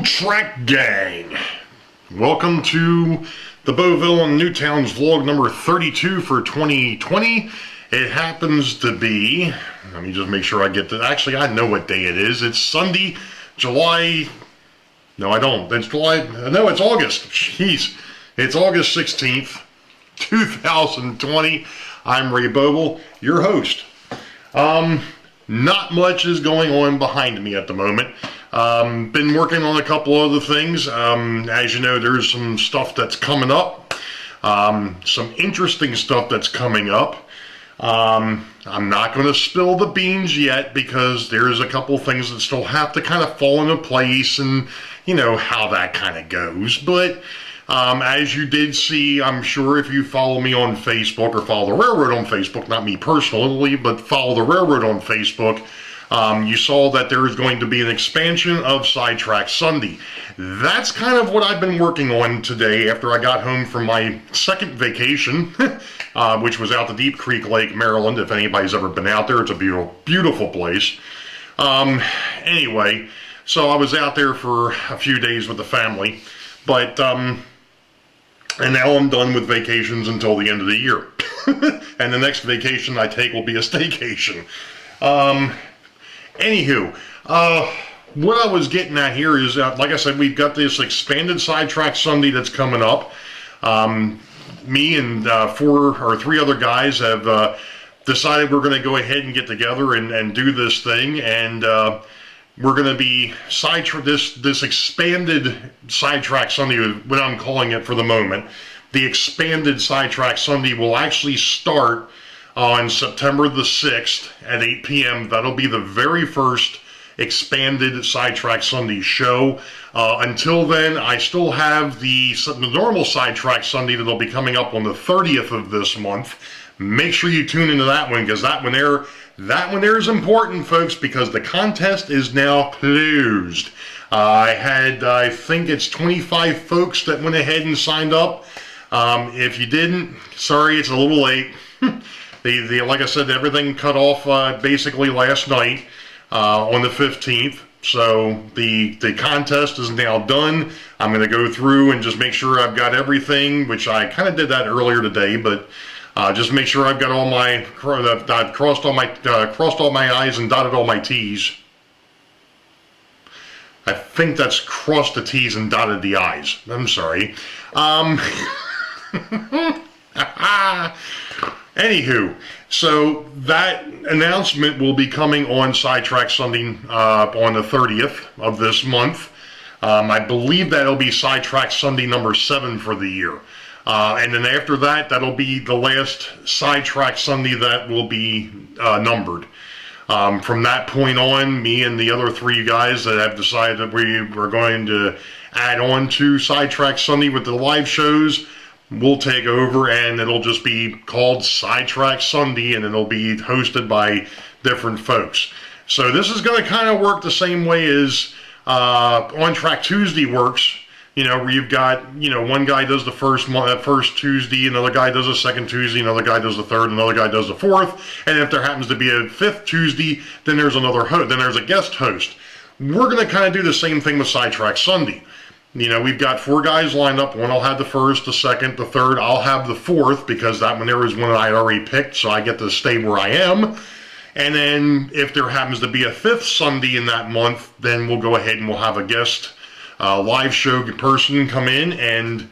Track Gang. Welcome to the Boeville and Newtown's vlog number 32 for 2020. It happens to be, let me just make sure I get the, actually I know what day it is. It's Sunday, July, no I don't, it's July, no it's August, jeez. It's August 16th, 2020. I'm Ray Boeville, your host. Not much is going on behind me at the moment. Been working on a couple other things. As you know, there's some stuff that's coming up. Some interesting stuff that's coming up. I'm not going to spill the beans yet because there's a couple things that still have to kind of fall into place, and you know how that kind of goes. But as you did see, I'm sure if you follow me on Facebook or follow the railroad on Facebook, not me personally, but follow the railroad on Facebook, you saw that there is going to be an expansion of Sidetrack Sunday. That's kind of what I've been working on today after I got home from my second vacation, which was out to Deep Creek Lake, Maryland. If anybody's ever been out there, it's a beautiful, beautiful place. Anyway, so I was out there for a few days with the family, but and now I'm done with vacations until the end of the year. And the next vacation I take will be a staycation. Anywho, what I was getting at here is, like I said, we've got this expanded Sidetrack Sunday that's coming up. Me and three other guys have decided we're going to go ahead and get together and do this thing, and we're going to be this expanded Sidetrack Sunday, what I'm calling it for the moment. The expanded Sidetrack Sunday will actually start on September the 6th at 8 p.m. That'll be the very first expanded Sidetrack Sunday show. Until then, I still have the normal Sidetrack Sunday that'll be coming up on the 30th of this month. Make sure you tune into that one, because that one there is important, folks, because the contest is now closed. I think it's 25 folks that went ahead and signed up. If you didn't, sorry, it's a little late. Like I said, everything cut off basically last night on the 15th. So the contest is now done. I'm going to go through and just make sure I've got everything, which I kind of did that earlier today, but just make sure I've got all my, I've crossed all my I's and dotted all my T's. I think that's crossed the T's and dotted the I's. I'm sorry. Anywho, so that announcement will be coming on Sidetrack Sunday on the 30th of this month. I believe that'll be Sidetrack Sunday number 7 for the year. And then after that, that'll be the last Sidetrack Sunday that will be numbered. From that point on, me and the other three guys that have decided that we are going to add on to Sidetrack Sunday with the live shows, we'll take over, and it'll just be called Sidetrack Sunday, and it'll be hosted by different folks. So this is going to kind of work the same way as On Track Tuesday works. You know, where you've got, you know, one guy does the first Tuesday, another guy does the second Tuesday, another guy does the third, another guy does the fourth, and if there happens to be a fifth Tuesday, then there's another host, then there's a guest host. We're going to kind of do the same thing with Sidetrack Sunday. You know, we've got 4 guys lined up. One will have the first, the second, the third. I'll have the fourth, because that one there is one that I already picked, so I get to stay where I am. And then if there happens to be a 5th Sunday in that month, then we'll go ahead and we'll have a guest live show person come in, and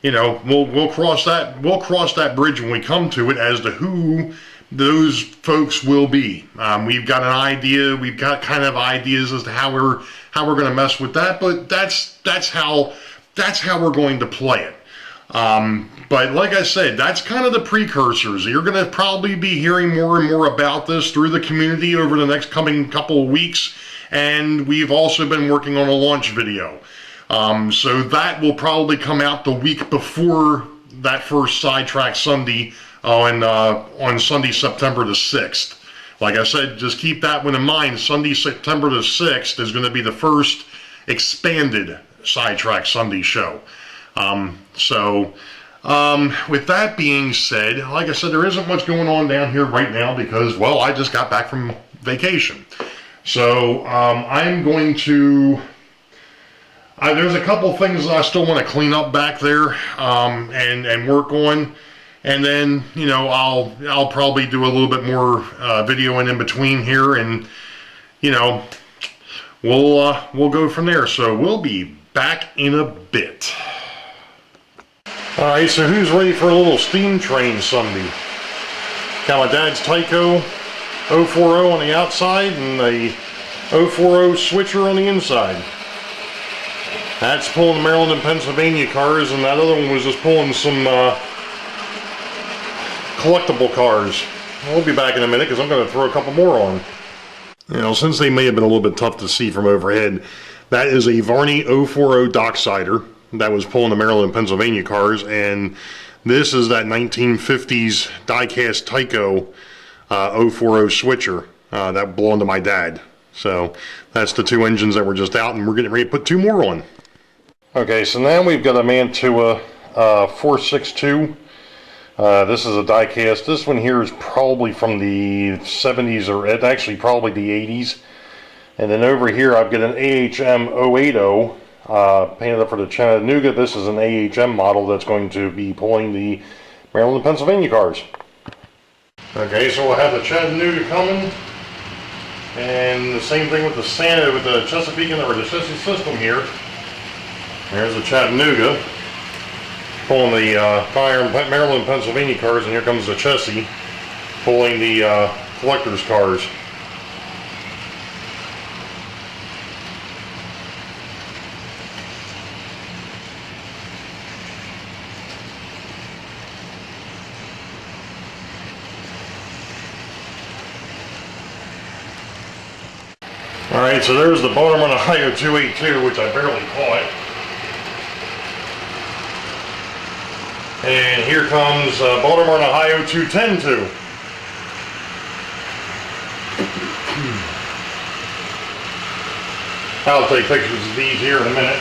you know, we'll cross that bridge when we come to it as to who those folks will be. We've got an idea. We've got kind of ideas as to how we're going to mess with that, but that's how we're going to play it. But like I said, that's kind of the precursors. You're going to probably be hearing more and more about this through the community over the next coming couple of weeks, and we've also been working on a launch video. So that will probably come out the week before that first Sidetrack Sunday on Sunday, September the 6th. Like I said, just keep that one in mind. Sunday, September the 6th is going to be the first expanded Sidetrack Sunday show. With that being said, like I said, there isn't much going on down here right now because, well, I just got back from vacation. So I'm going to There's a couple things I still want to clean up back there, and work on. And then, you know, I'll probably do a little bit more videoing in between here, and you know, we'll go from there. So we'll be back in a bit. All right, so who's ready for a little steam train Sunday? Got my dad's Tyco 040 on the outside and a 040 switcher on the inside. That's pulling the Maryland and Pennsylvania cars, and that other one was just pulling some collectible cars. We'll be back in a minute because I'm going to throw a couple more on. You know, since they may have been a little bit tough to see from overhead, that is a Varney 040 Docksider that was pulling the Maryland and Pennsylvania cars, and this is that 1950s die-cast Tyco 040 switcher that belonged to my dad. So that's the two engines that were just out, and we're getting ready to put two more on. Okay, so now we've got a Mantua 462. This is a die-cast. This one here is probably from the 70s, or actually probably the 80s. And then over here I've got an AHM 080 painted up for the Chattanooga. This is an AHM model that's going to be pulling the Maryland and Pennsylvania cars. Okay, so we'll have the Chattanooga coming, and the same thing with the Santa, with the Chesapeake or the chassis system here. There's the Chattanooga pulling the Maryland and Pennsylvania cars, and here comes the chassis pulling the collector's cars. Alright, so there's the Baltimore, Ohio 282, which I barely caught. And here comes Baltimore, Ohio 210-2. I'll take pictures of these here in a minute.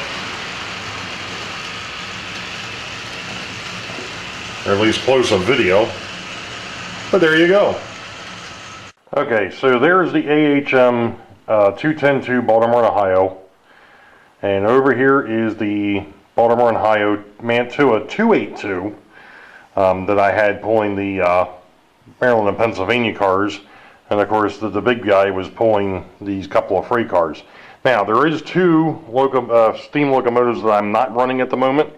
Or at least close-up video. But there you go. Okay, so there's the AHM 210-2 Baltimore, Ohio. And over here is the Baltimore, Ohio Mantua 282 that I had pulling the Maryland and Pennsylvania cars. And of course the big guy was pulling these couple of freight cars. Now there is two steam locomotives that I'm not running at the moment.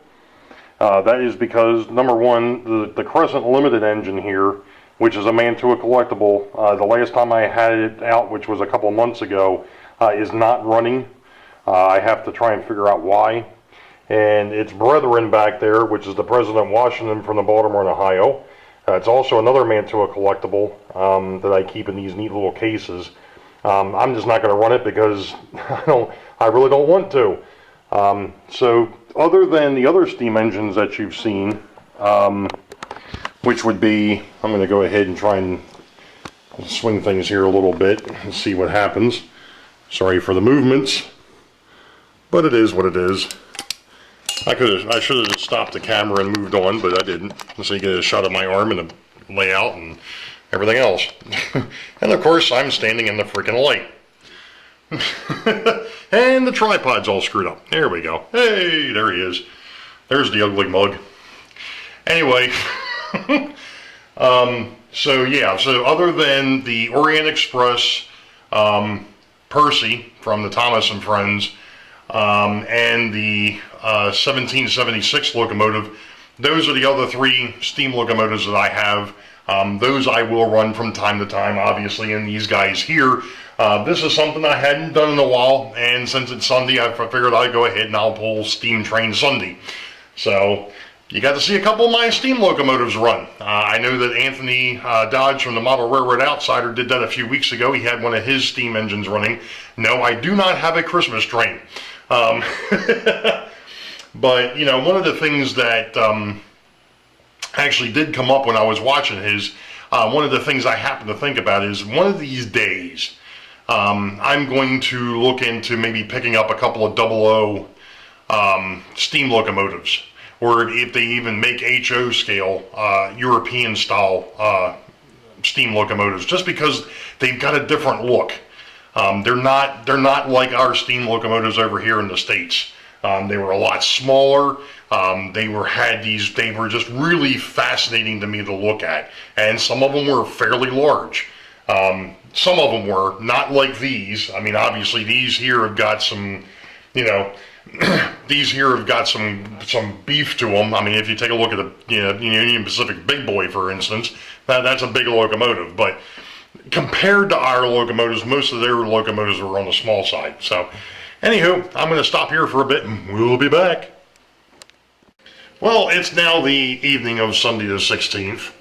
That is because, number one, the Crescent Limited engine here, which is a Mantua collectible, the last time I had it out, which was a couple months ago, is not running. I have to try and figure out why. And its brethren back there, which is the President Washington from the Baltimore and Ohio. It's also another Mantua collectible that I keep in these neat little cases. I'm just not going to run it because I really don't want to. So other than the other steam engines that you've seen, which would be, I'm going to go ahead and try and swing things here a little bit and see what happens. Sorry for the movements, but it is what it is. I should have just stopped the camera and moved on, but I didn't. So you get a shot of my arm and the layout and everything else. And of course, I'm standing in the freaking light. And the tripod's all screwed up. There we go. Hey, there he is. There's the ugly mug. Anyway, so yeah, so other than the Orient Express Percy from the Thomas and Friends, and the 1776 locomotive, those are the other three steam locomotives that I have. Those I will run from time to time, obviously, and these guys here. This is something I hadn't done in a while, and since it's Sunday, I figured I'd go ahead and I'll pull Steam Train Sunday. So you got to see a couple of my steam locomotives run. I know that Anthony Dodge from the Model Railroad Outsider did that a few weeks ago. He had one of his steam engines running. No, I do not have a Christmas train. But, you know, one of the things that actually did come up when I was watching his, one of the things I happen to think about is one of these days, I'm going to look into maybe picking up a couple of 00 steam locomotives, or if they even make HO scale, European style steam locomotives, just because they've got a different look. They're not like our steam locomotives over here in the States. They were a lot smaller. They were just really fascinating to me to look at. And some of them were fairly large. Some of them were not like these. I mean, obviously these here have got some, you know, these here have got some beef to them. I mean, if you take a look at the Union Pacific Big Boy, for instance, that's a big locomotive. But compared to our locomotives, most of their locomotives were on the small side. So, anywho, I'm going to stop here for a bit, and we'll be back. Well, it's now the evening of Sunday the 16th,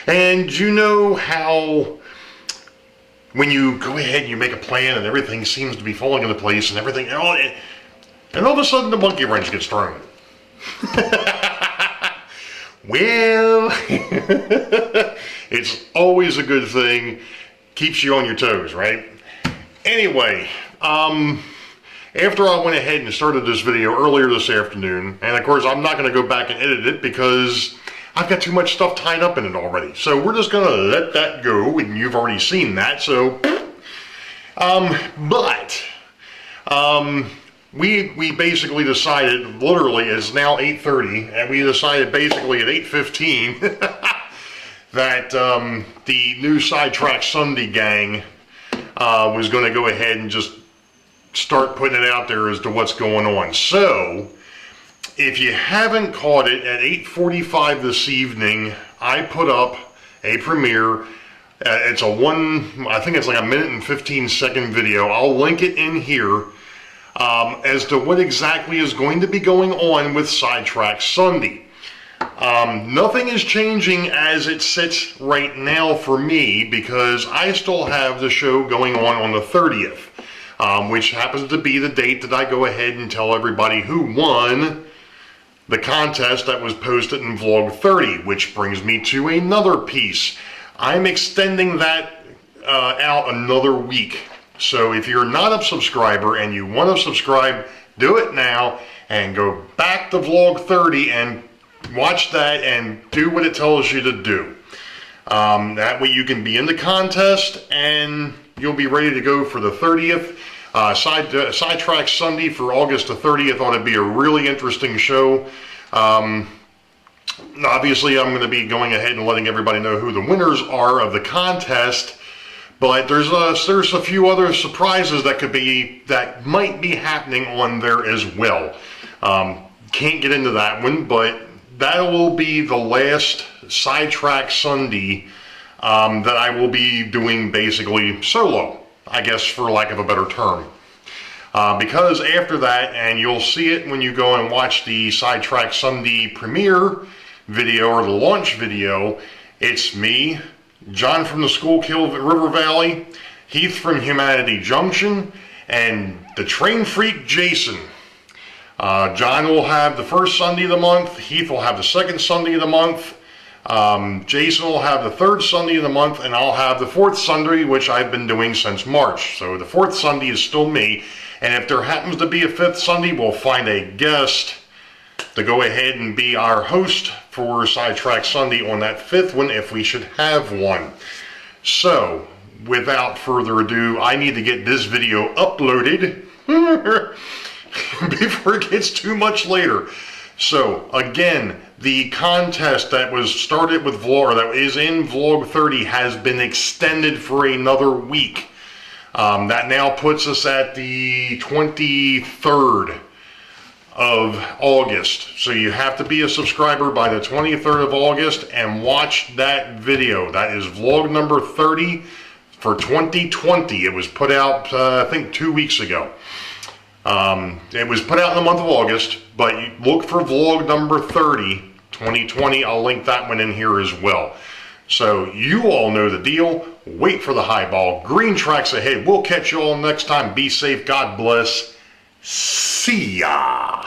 and you know how when you go ahead and you make a plan and everything seems to be falling into place and everything, and all of a sudden the monkey wrench gets thrown. Well, it's always a good thing. Keeps you on your toes, right? Anyway, after I went ahead and started this video earlier this afternoon, and of course I'm not going to go back and edit it because I've got too much stuff tied up in it already. So we're just going to let that go, and you've already seen that. So, we basically decided, literally it's now 8:30, and we decided basically at 8:15 that the new Sidetrack Sunday gang was going to go ahead and just start putting it out there as to what's going on. So, if you haven't caught it, at 8:45 this evening, I put up a premiere. It's I think it's like a minute and 15-second video. I'll link it in here as to what exactly is going to be going on with Sidetrack Sunday. Nothing is changing as it sits right now for me because I still have the show going on the 30th, which happens to be the date that I go ahead and tell everybody who won the contest that was posted in Vlog 30, which brings me to another piece. I'm extending that out another week. So if you're not a subscriber and you want to subscribe, do it now and go back to Vlog 30 and watch that and do what it tells you to do. That way you can be in the contest and you'll be ready to go for the 30th. Sidetrack Sunday for August the 30th ought to be a really interesting show. Obviously, I'm going to be going ahead and letting everybody know who the winners are of the contest, but there's a few other surprises that might be happening on there as well. Can't get into that one, but that will be the last Sidetrack Sunday that I will be doing basically solo, I guess, for lack of a better term. Because after that, and you'll see it when you go and watch the Sidetrack Sunday premiere video or the launch video, it's me, John from the Schuylkill River Valley, Heath from Humanity Junction, and the Train Freak Jason. John will have the first Sunday of the month, Heath will have the second Sunday of the month, Jason will have the third Sunday of the month, and I'll have the fourth Sunday, which I've been doing since March. So the fourth Sunday is still me, and if there happens to be a fifth Sunday, we'll find a guest to go ahead and be our host for Sidetrack Sunday on that fifth one, if we should have one. So, without further ado, I need to get this video uploaded before it gets too much later. So, again, the contest that was started with Vlog, that is in Vlog 30, has been extended for another week. That now puts us at the 23rd of August. So you have to be a subscriber by the 23rd of August and watch that video. That is Vlog number 30 for 2020. It was put out, I think, 2 weeks ago. It was put out in the month of August, but you look for Vlog number 30, 2020. I'll link that one in here as well. So you all know the deal. Wait for the highball. Green tracks ahead. We'll catch you all next time. Be safe. God bless. See ya.